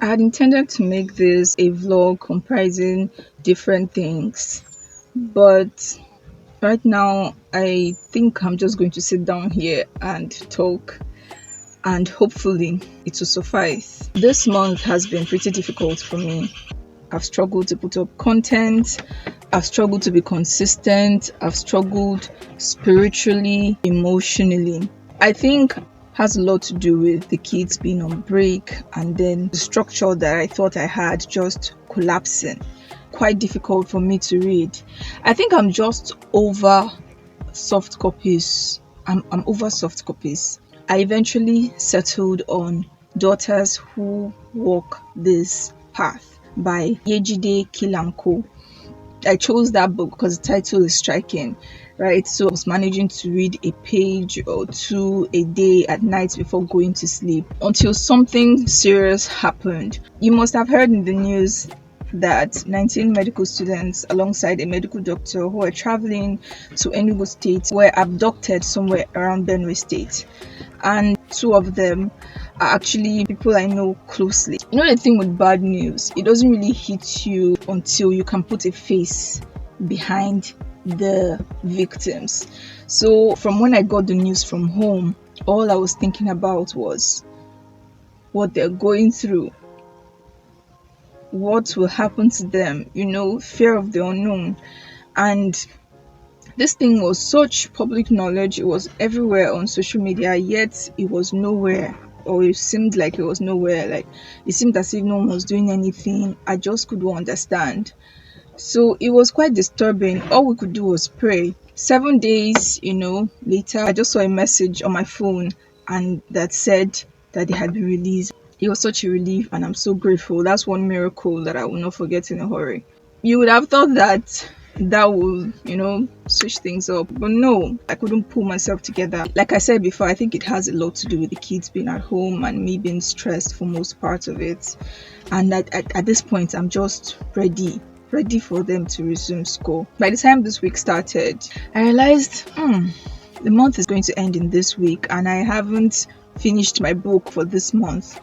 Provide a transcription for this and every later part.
I had intended to make this a vlog comprising different things, but right now I think I'm just going to sit down here and talk, and hopefully it will suffice. This month has been pretty difficult for me. I've struggled to put up content, I've struggled to be consistent, I've struggled spiritually, emotionally. I think has a lot to do with the kids being on break and then the structure that I thought I had just collapsing. Quite difficult for me to read. I think I'm just over soft copies. I'm over soft copies. I eventually settled on Daughters Who Walk This Path by Yejide Kilanko. I chose that book because the title is striking, right? So I was managing to read a page or two a day at night before going to sleep until something serious happened. You must have heard in the news that 19 medical students alongside a medical doctor who were traveling to Enugu State were abducted somewhere around Benue State. And two of them are actually people I know closely. You know the thing with bad news, it doesn't really hit you until you can put a face behind the victims. So from when I got the news from home, all I was thinking about was what they're going through, what will happen to them, fear of the unknown. And this thing was such public knowledge, it was everywhere on social media, yet it was nowhere, or it seemed like it was nowhere. Like it seemed as if no one was doing anything. I just couldn't understand. So it was quite disturbing. All we could do was pray. 7 days, later, I just saw a message on my phone and that said that they had been released. It was such a relief, and I'm so grateful. That's one miracle that I will not forget in a hurry. You would have thought that would, switch things up, but no, I couldn't pull myself together. Like I said before, I think it has a lot to do with the kids being at home and me being stressed for most parts of it. And at this point, I'm just ready for them to resume school. By the time this week started, I realized the month is going to end in this week, and I haven't finished my book for this month.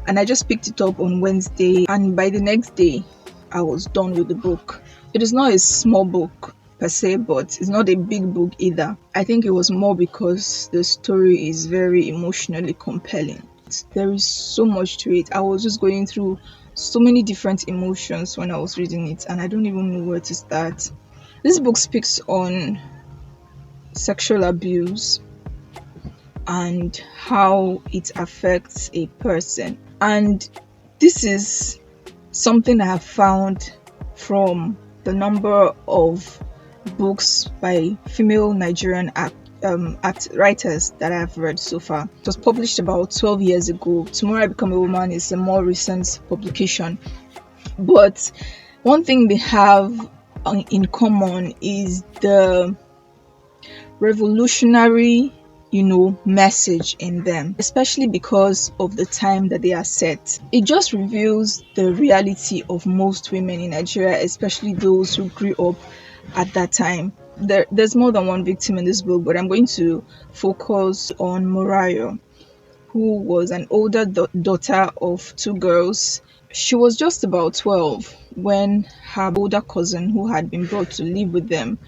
And I just picked it up on Wednesday, and by the next day I was done with the book. It is not a small book per se, but it's not a big book either. I think it was more because the story is very emotionally compelling. There is so much to it. I was just going through so many different emotions when I was reading it, and I don't even know where to start. This book speaks on sexual abuse and how it affects a person. And this is something I have found from the number of books by female Nigerian writers that I've read so far. It was published about 12 years ago. Tomorrow I Become a Woman is a more recent publication. But one thing they have in common is the revolutionary message in them, especially because of the time that they are set. It just reveals the reality of most women in Nigeria, especially those who grew up at that time. There's more than one victim in this book, but I'm going to focus on Morayo, who was an older daughter of two girls. She was just about 12 when her older cousin, who had been brought to live with them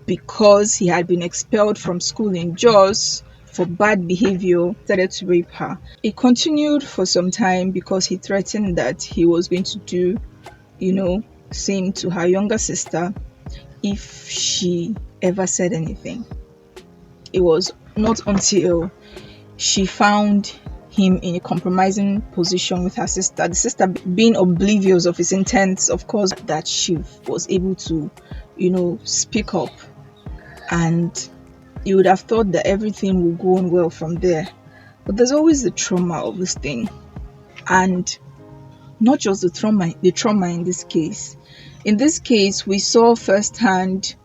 because he had been expelled from school in Jos for bad behavior, started to rape her. It continued for some time because he threatened that he was going to do, same to her younger sister if she ever said anything. It was not until she found him in a compromising position with her sister, the sister being oblivious of his intents, of course, that she was able to, speak up. And you would have thought that everything would go on well from there. But there's always the trauma of this thing. And not just the trauma in this case. In this case, we saw firsthand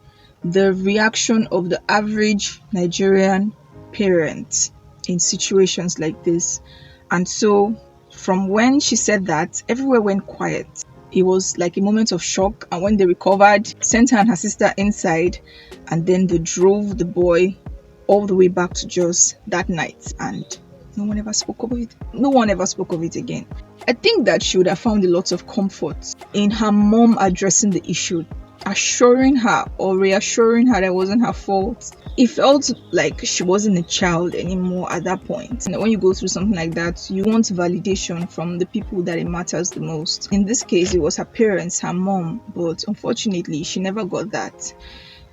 the reaction of the average Nigerian parent in situations like this. And so from when she said that, everywhere went quiet. It was like a moment of shock, and when they recovered, sent her and her sister inside, and then they drove the boy all the way back to Jos that night, and no one ever spoke of it again. I think that she would have found a lot of comfort in her mom addressing the issue, assuring her or reassuring her that it wasn't her fault. It felt like she wasn't a child anymore at that point. And when you go through something like that, you want validation from the people that it matters the most. In this case, it was her parents, her mom, but unfortunately, she never got that.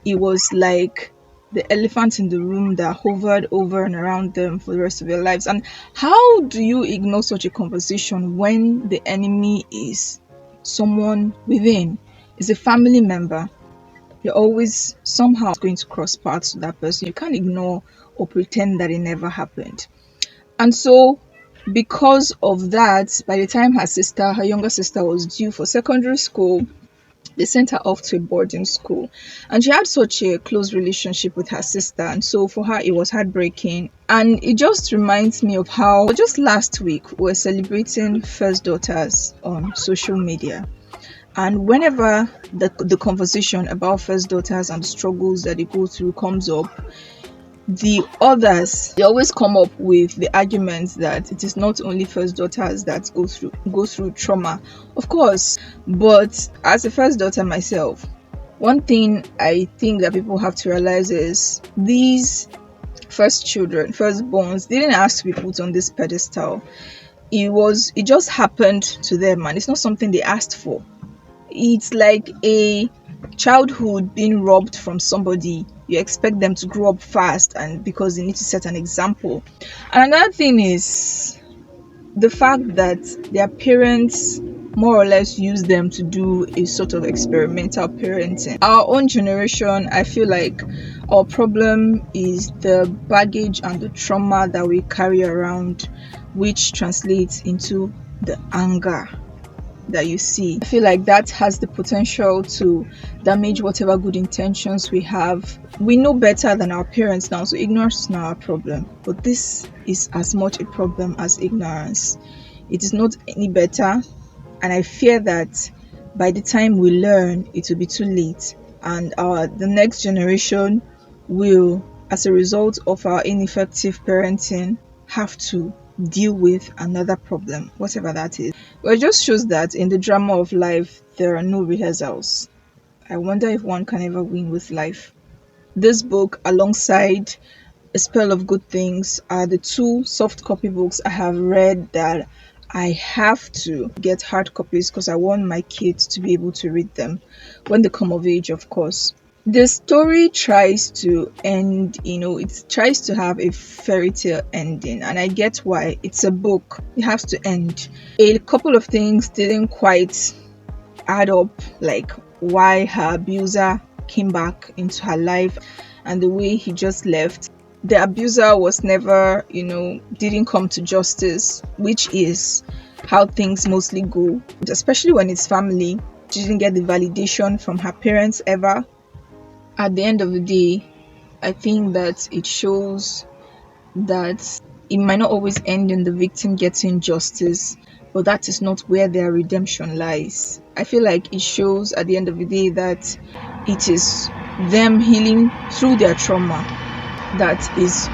It was like the elephant in the room that hovered over and around them for the rest of their lives. And how do you ignore such a conversation when the enemy is someone within, is a family member? You're always somehow going to cross paths with that person. You can't ignore or pretend that it never happened. And so, because of that, by the time her younger sister, was due for secondary school, they sent her off to a boarding school. And she had such a close relationship with her sister. And so for her, it was heartbreaking. And it just reminds me of how just last week we were celebrating first daughters on social media. And whenever the conversation about first daughters and the struggles that they go through comes up, the others, they always come up with the argument that it is not only first daughters that go through trauma, of course, but as a first daughter myself, one thing I think that people have to realize is these firstborns didn't ask to be put on this pedestal. It just happened to them, and it's not something they asked for. It's like a childhood being robbed from somebody. You expect them to grow up fast, and because they need to set an example. And another thing is the fact that their parents more or less use them to do a sort of experimental parenting. Our own generation, I feel like our problem is the baggage and the trauma that we carry around, which translates into the anger that you see. I feel like that has the potential to damage whatever good intentions we have. We know better than our parents now, so ignorance is not our problem. But this is as much a problem as ignorance. It is not any better, and I fear that by the time we learn, it will be too late, and the next generation will, as a result of our ineffective parenting, have to deal with another problem, whatever that is. Well, it just shows that in the drama of life, there are no rehearsals. I wonder if one can ever win with life. This book, alongside A Spell of Good Things, are the two soft copy books I have read that I have to get hard copies because I want my kids to be able to read them when they come of age, of course. The story tries to end, it tries to have a fairy tale ending, and I get why. It's a book, it has to end. A couple of things didn't quite add up, like why her abuser came back into her life and the way he just left. The abuser was never, didn't come to justice, which is how things mostly go, especially when it's family. She didn't get the validation from her parents ever. At the end of the day, I think that it shows that it might not always end in the victim getting justice, but that is not where their redemption lies. I feel like it shows at the end of the day that it is them healing through their trauma that is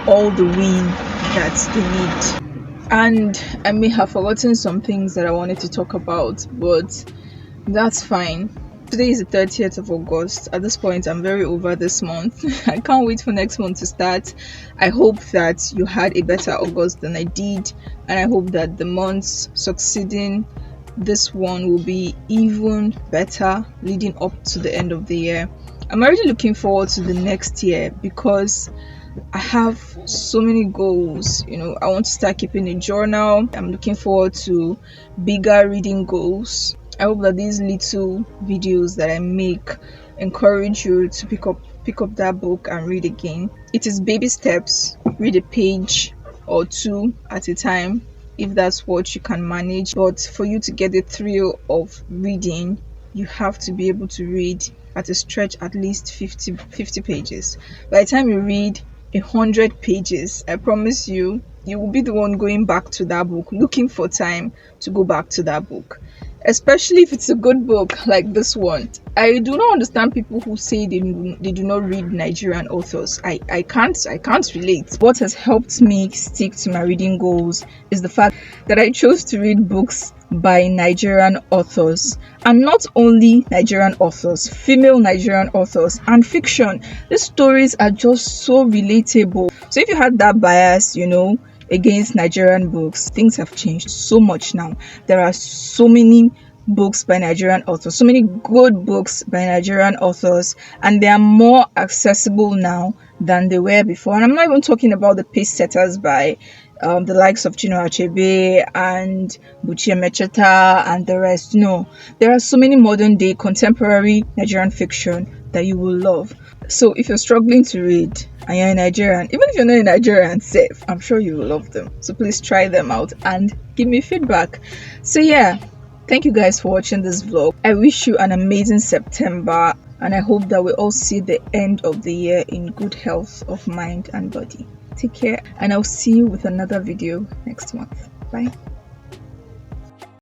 all the win that they need. And I may have forgotten some things that I wanted to talk about, but that's fine. Today is the 30th of August. At this point, I'm very over this month. I can't wait for next month to start. I hope that you had a better August than I did, and I hope that the months succeeding this one will be even better leading up to the end of the year. I'm already looking forward to the next year because I have so many goals. I want to start keeping a journal. I'm looking forward to bigger reading goals. I hope that these little videos that I make encourage you to pick up that book and read again. It is baby steps. Read a page or two at a time if that's what you can manage. But for you to get the thrill of reading, you have to be able to read at a stretch at least 50 pages. By the time you read 100 pages, I promise you will be the one going back to that book, looking for time to go back to that book. especially if it's a good book like this one. I do not understand people who say they do not read Nigerian authors. I can't relate. What has helped me stick to my reading goals is the fact that I chose to read books by Nigerian authors, and not only Nigerian authors, female Nigerian authors, and fiction. These stories are just so relatable. So if you had that bias, against Nigerian books, things have changed so much now. There are so many books by Nigerian authors, so many good books by Nigerian authors, and they are more accessible now than they were before. And I'm not even talking about the pace setters by the likes of Chinua Achebe and Buchi Emecheta and the rest. No, there are so many modern day contemporary Nigerian fiction that you will love. So if you're struggling to read and you're a Nigerian, even if you're not a Nigerian safe, I'm sure you will love them. So please try them out and give me feedback. So yeah, thank you guys for watching this vlog. I wish you an amazing September, and I hope that we all see the end of the year in good health of mind and body. Take care, and I'll see you with another video next month. Bye.